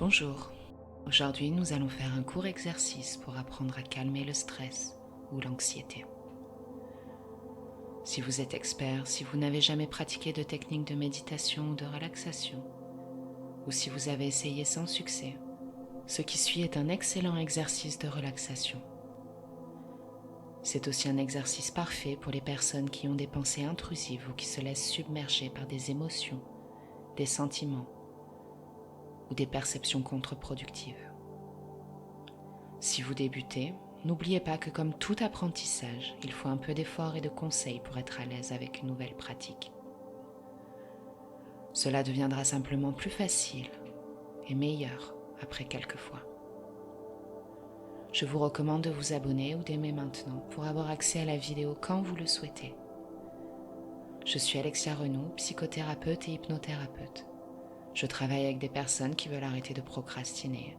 Bonjour, aujourd'hui nous allons faire un court exercice pour apprendre à calmer le stress ou l'anxiété. Si vous êtes expert, si vous n'avez jamais pratiqué de technique de méditation ou de relaxation, ou si vous avez essayé sans succès, ce qui suit est un excellent exercice de relaxation. C'est aussi un exercice parfait pour les personnes qui ont des pensées intrusives ou qui se laissent submerger par des émotions, des sentiments ou des perceptions contre-productives. Si vous débutez, n'oubliez pas que comme tout apprentissage, il faut un peu d'effort et de conseils pour être à l'aise avec une nouvelle pratique. Cela deviendra simplement plus facile et meilleur après quelques fois. Je vous recommande de vous abonner ou d'aimer maintenant pour avoir accès à la vidéo quand vous le souhaitez. Je suis Alexia Renoux, psychothérapeute et hypnothérapeute. Je travaille avec des personnes qui veulent arrêter de procrastiner,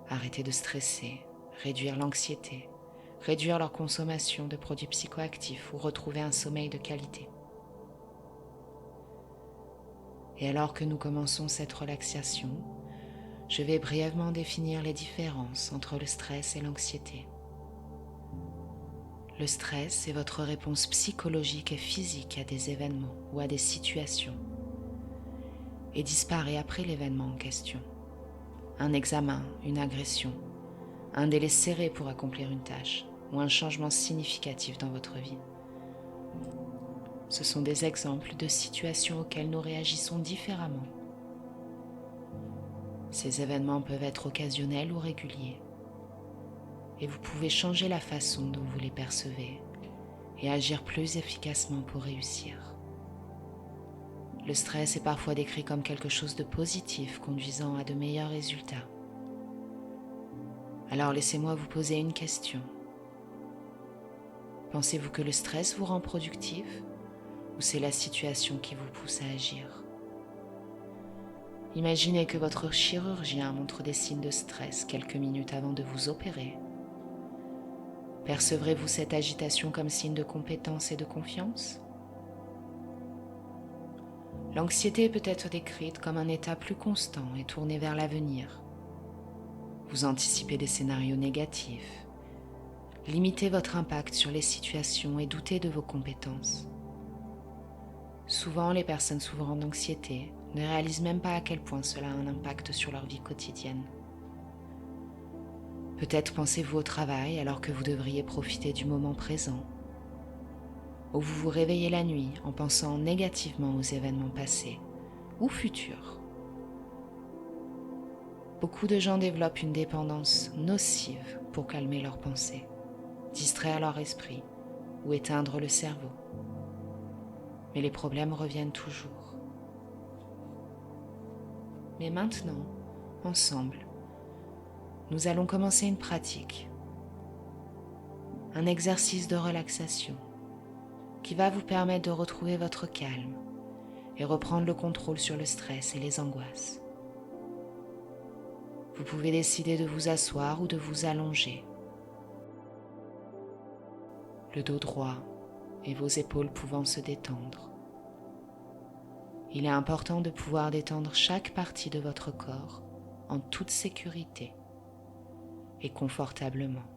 arrêter de stresser, réduire l'anxiété, réduire leur consommation de produits psychoactifs ou retrouver un sommeil de qualité. Et alors que nous commençons cette relaxation, je vais brièvement définir les différences entre le stress et l'anxiété. Le stress est votre réponse psychologique et physique à des événements ou à des situations et disparaît après l'événement en question. Un examen, une agression, un délai serré pour accomplir une tâche ou un changement significatif dans votre vie. Ce sont des exemples de situations auxquelles nous réagissons différemment. Ces événements peuvent être occasionnels ou réguliers, et vous pouvez changer la façon dont vous les percevez et agir plus efficacement pour réussir. Le stress est parfois décrit comme quelque chose de positif conduisant à de meilleurs résultats. Alors laissez-moi vous poser une question. Pensez-vous que le stress vous rend productif ou c'est la situation qui vous pousse à agir? Imaginez que votre chirurgien montre des signes de stress quelques minutes avant de vous opérer. Percevrez-vous cette agitation comme signe de compétence et de confiance? L'anxiété peut être décrite comme un état plus constant et tourné vers l'avenir. Vous anticipez des scénarios négatifs, limitez votre impact sur les situations et doutez de vos compétences. Souvent, les personnes souffrant d'anxiété ne réalisent même pas à quel point cela a un impact sur leur vie quotidienne. Peut-être pensez-vous au travail alors que vous devriez profiter du moment présent, ou vous vous réveillez la nuit en pensant négativement aux événements passés ou futurs. Beaucoup de gens développent une dépendance nocive pour calmer leurs pensées, distraire leur esprit ou éteindre le cerveau. Mais les problèmes reviennent toujours. Mais maintenant, ensemble, nous allons commencer une pratique, un exercice de relaxation qui va vous permettre de retrouver votre calme et reprendre le contrôle sur le stress et les angoisses. Vous pouvez décider de vous asseoir ou de vous allonger, le dos droit et vos épaules pouvant se détendre. Il est important de pouvoir détendre chaque partie de votre corps en toute sécurité et confortablement.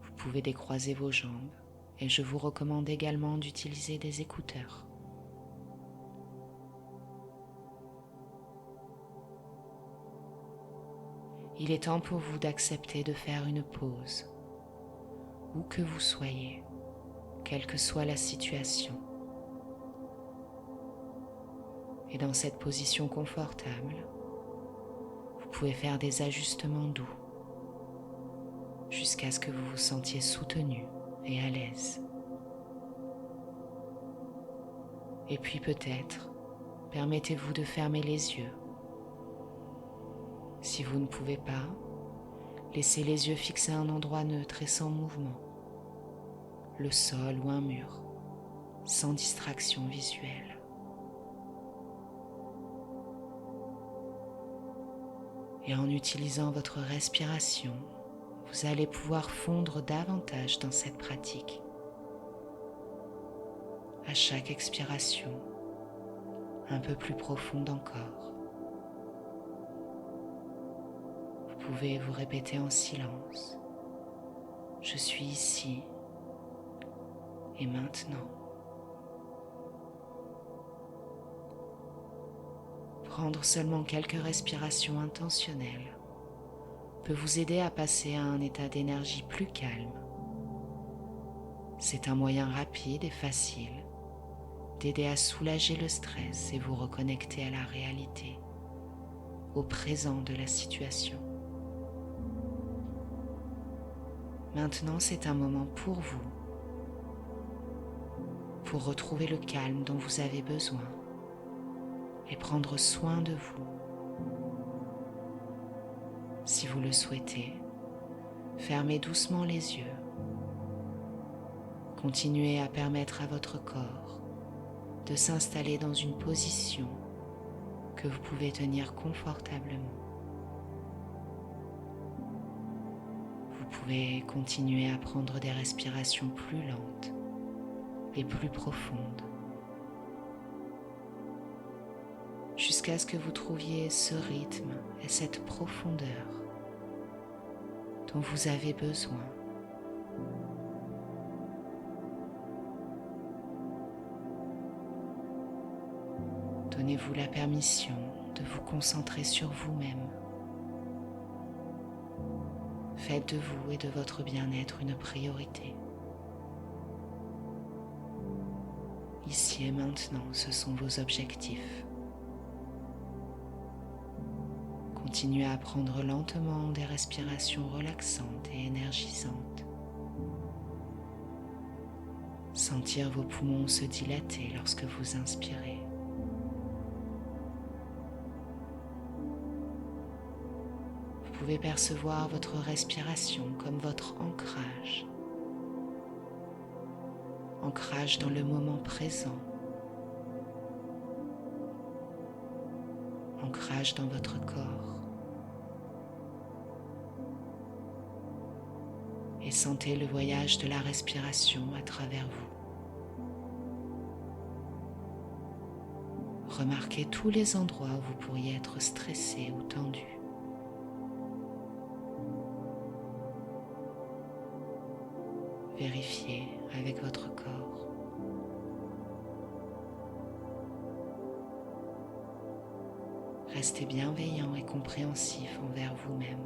Vous pouvez décroiser vos jambes et je vous recommande également d'utiliser des écouteurs. Il est temps pour vous d'accepter de faire une pause, où que vous soyez, quelle que soit la situation. Et dans cette position confortable, vous pouvez faire des ajustements doux jusqu'à ce que vous vous sentiez soutenu et à l'aise. Et puis peut-être, permettez-vous de fermer les yeux. Si vous ne pouvez pas, laissez les yeux fixés à un endroit neutre et sans mouvement, le sol ou un mur, sans distraction visuelle. Et en utilisant votre respiration, vous allez pouvoir fondre davantage dans cette pratique. À chaque expiration, un peu plus profonde encore. pouvez vous répéter en silence: je suis ici et maintenant. Prendre seulement quelques respirations intentionnelles peut vous aider à passer à un état d'énergie plus calme. C'est un moyen rapide et facile d'aider à soulager le stress et vous reconnecter à la réalité, au présent de la situation. Maintenant, c'est un moment pour vous, pour retrouver le calme dont vous avez besoin et prendre soin de vous. Si vous le souhaitez, fermez doucement les yeux. Continuez à permettre à votre corps de s'installer dans une position que vous pouvez tenir confortablement. Vous pouvez continuer à prendre des respirations plus lentes et plus profondes, jusqu'à ce que vous trouviez ce rythme et cette profondeur dont vous avez besoin. Donnez-vous la permission de vous concentrer sur vous-même. Faites de vous et de votre bien-être une priorité. Ici et maintenant, ce sont vos objectifs. Continuez à prendre lentement des respirations relaxantes et énergisantes. Sentir vos poumons se dilater lorsque vous inspirez. Vous pouvez percevoir votre respiration comme votre ancrage. Ancrage dans le moment présent. Ancrage dans votre corps. Et sentez le voyage de la respiration à travers vous. Remarquez tous les endroits où vous pourriez être stressé ou tendu. Vérifiez avec votre corps. Restez bienveillant et compréhensif envers vous-même.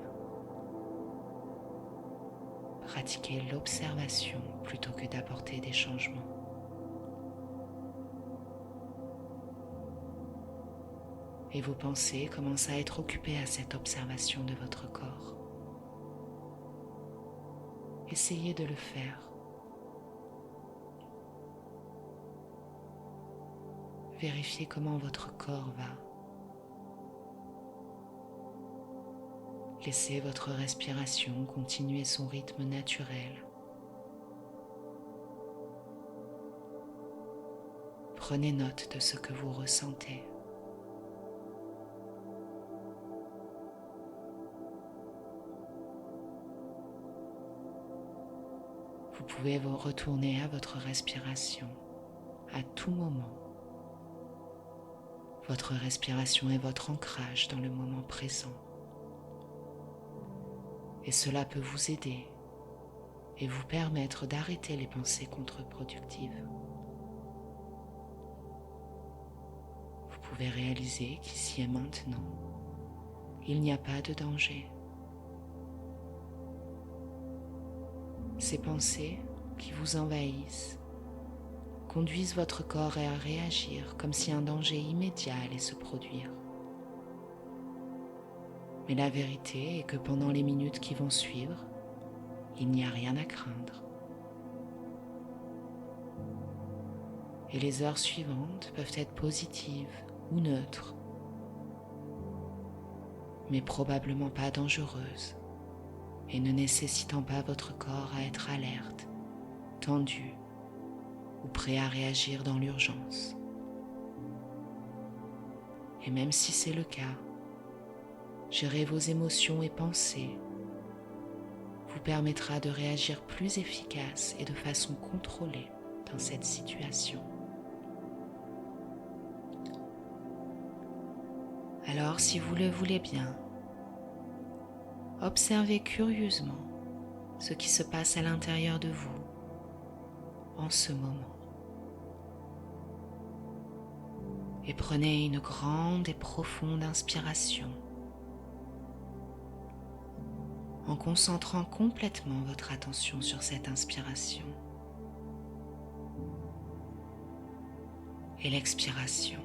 Pratiquez l'observation plutôt que d'apporter des changements. Et vos pensées commencent à être occupées à cette observation de votre corps. Essayez de le faire. Vérifiez comment votre corps va. Laissez votre respiration continuer son rythme naturel. Prenez note de ce que vous ressentez. Vous pouvez vous retourner à votre respiration à tout moment. Votre respiration est votre ancrage dans le moment présent. Et cela peut vous aider et vous permettre d'arrêter les pensées contre-productives. Vous pouvez réaliser qu'ici et maintenant, il n'y a pas de danger. Ces pensées qui vous envahissent conduisent votre corps à réagir comme si un danger immédiat allait se produire. Mais la vérité est que pendant les minutes qui vont suivre, il n'y a rien à craindre. Et les heures suivantes peuvent être positives ou neutres, mais probablement pas dangereuses et ne nécessitant pas votre corps à être alerte, tendu ou prêt à réagir dans l'urgence. Et même si c'est le cas, gérer vos émotions et pensées vous permettra de réagir plus efficace et de façon contrôlée dans cette situation. Alors, si vous le voulez bien, Observez curieusement ce qui se passe à l'intérieur de vous en ce moment. Et prenez une grande et profonde inspiration en concentrant complètement votre attention sur cette inspiration et l'expiration.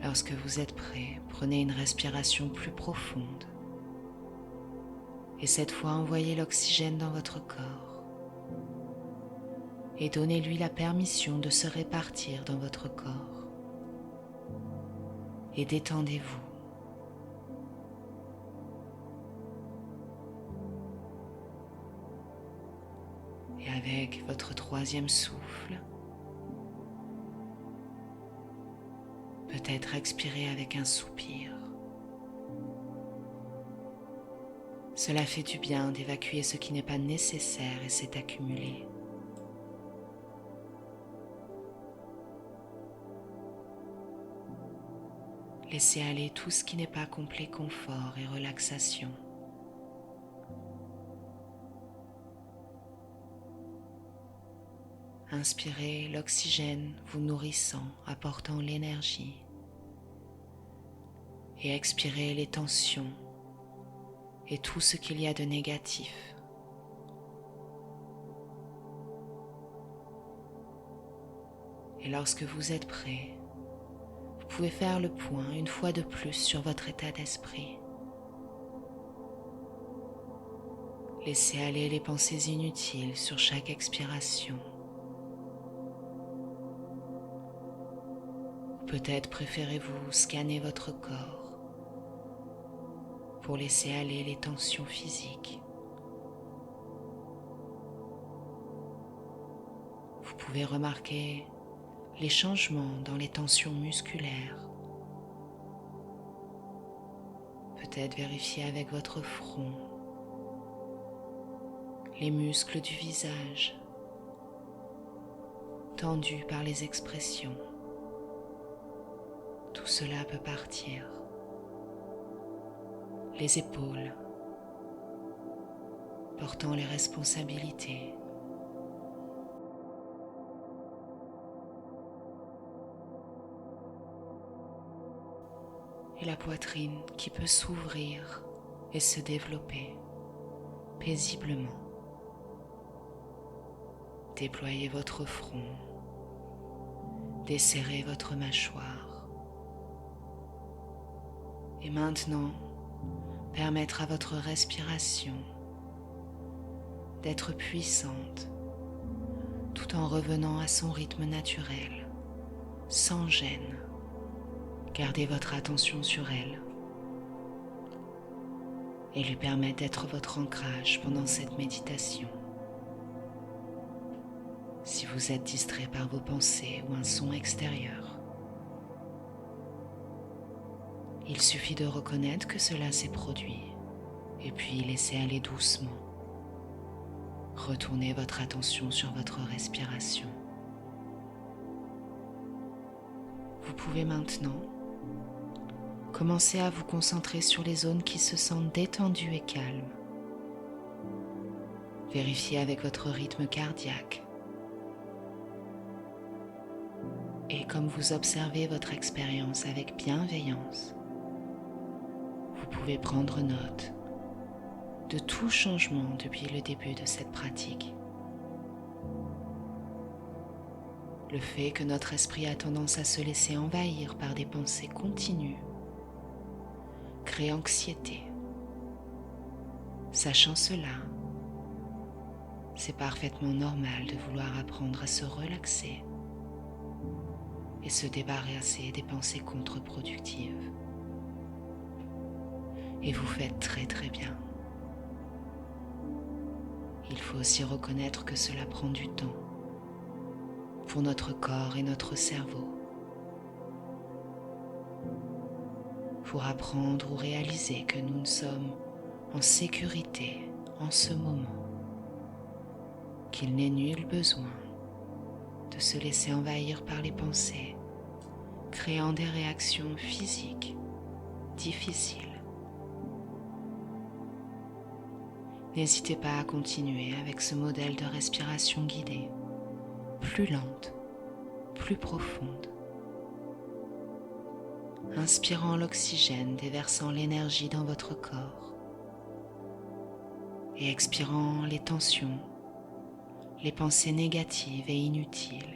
Lorsque vous êtes prêt, prenez une respiration plus profonde et cette fois envoyez l'oxygène dans votre corps et donnez-lui la permission de se répartir dans votre corps et détendez-vous. Et avec votre troisième souffle, peut-être expirer avec un soupir. Cela fait du bien d'évacuer ce qui n'est pas nécessaire et s'est accumulé. Laissez aller tout ce qui n'est pas complet confort et relaxation. Inspirez l'oxygène vous nourrissant, apportant l'énergie. Et expirez les tensions et tout ce qu'il y a de négatif. Et lorsque vous êtes prêt, vous pouvez faire le point une fois de plus sur votre état d'esprit. Laissez aller les pensées inutiles sur chaque expiration. Peut-être préférez-vous scanner votre corps pour laisser aller les tensions physiques. Vous pouvez remarquer les changements dans les tensions musculaires. Peut-être vérifier avec votre front les muscles du visage tendus par les expressions. Tout cela peut partir. Les épaules portant les responsabilités. Et la poitrine qui peut s'ouvrir et se développer paisiblement. Déployez votre front, desserrez votre mâchoire. Et maintenant, permettre à votre respiration d'être puissante tout en revenant à son rythme naturel, sans gêne. Gardez votre attention sur elle et lui permettre d'être votre ancrage pendant cette méditation. Si vous êtes distrait par vos pensées ou un son extérieur, il suffit de reconnaître que cela s'est produit et puis laisser aller doucement. Retournez votre attention sur votre respiration. Vous pouvez maintenant commencer à vous concentrer sur les zones qui se sentent détendues et calmes. Vérifiez avec votre rythme cardiaque. Et comme vous observez votre expérience avec bienveillance, vous pouvez prendre note de tout changement depuis le début de cette pratique. Le fait que notre esprit a tendance à se laisser envahir par des pensées continues crée anxiété. Sachant cela, c'est parfaitement normal de vouloir apprendre à se relaxer et se débarrasser des pensées contre-productives. Et vous faites très très bien. Il faut aussi reconnaître que cela prend du temps pour notre corps et notre cerveau, pour apprendre ou réaliser que nous sommes en sécurité en ce moment, qu'il n'est nul besoin de se laisser envahir par les pensées créant des réactions physiques difficiles. N'hésitez pas à continuer avec ce modèle de respiration guidée, plus lente, plus profonde. Inspirant l'oxygène, déversant l'énergie dans votre corps et expirant les tensions, les pensées négatives et inutiles.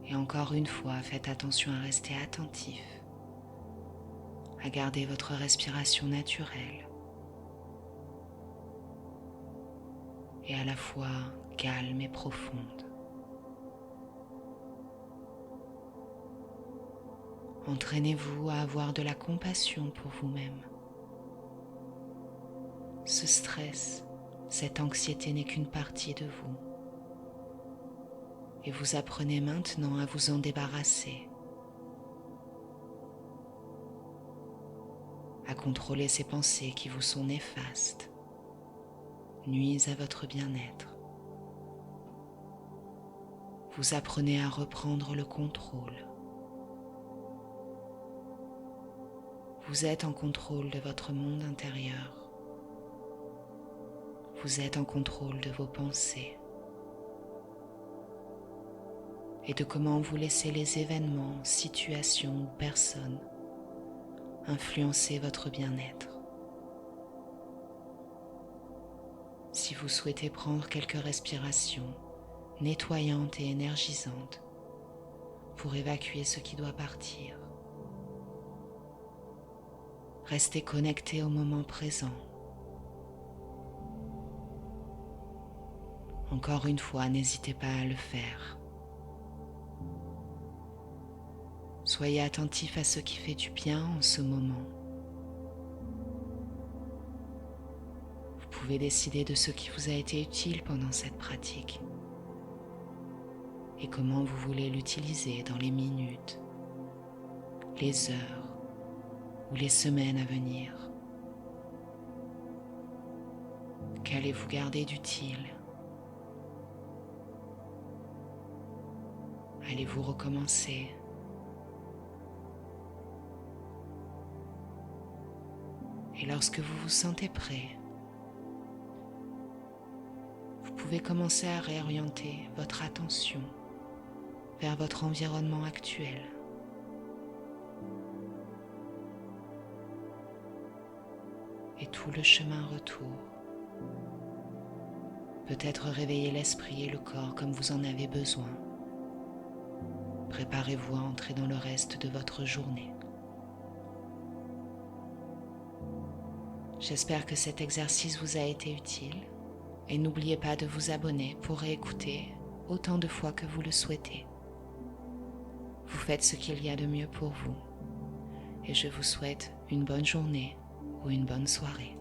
Et encore une fois, faites attention à rester attentif, à garder votre respiration naturelle et à la fois calme et profonde. Entraînez-vous à avoir de la compassion pour vous-même. Ce stress, cette anxiété n'est qu'une partie de vous. Et vous apprenez maintenant à vous en débarrasser, à contrôler ces pensées qui vous sont néfastes, nuisent à votre bien-être. Vous apprenez à reprendre le contrôle. Vous êtes en contrôle de votre monde intérieur. Vous êtes en contrôle de vos pensées et de comment vous laissez les événements, situations ou personnes influencer votre bien-être. Si vous souhaitez prendre quelques respirations nettoyantes et énergisantes pour évacuer ce qui doit partir, restez connecté au moment présent. Encore une fois, n'hésitez pas à le faire. Soyez attentif à ce qui fait du bien en ce moment. Vous pouvez décider de ce qui vous a été utile pendant cette pratique et comment vous voulez l'utiliser dans les minutes, les heures ou les semaines à venir. Qu'allez-vous garder d'utile? Allez-vous recommencer? Et lorsque vous vous sentez prêt, vous pouvez commencer à réorienter votre attention vers votre environnement actuel. Et tout le chemin retour. Peut-être réveiller l'esprit et le corps comme vous en avez besoin. Préparez-vous à entrer dans le reste de votre journée. J'espère que cet exercice vous a été utile et n'oubliez pas de vous abonner pour réécouter autant de fois que vous le souhaitez. Vous faites ce qu'il y a de mieux pour vous et je vous souhaite une bonne journée ou une bonne soirée.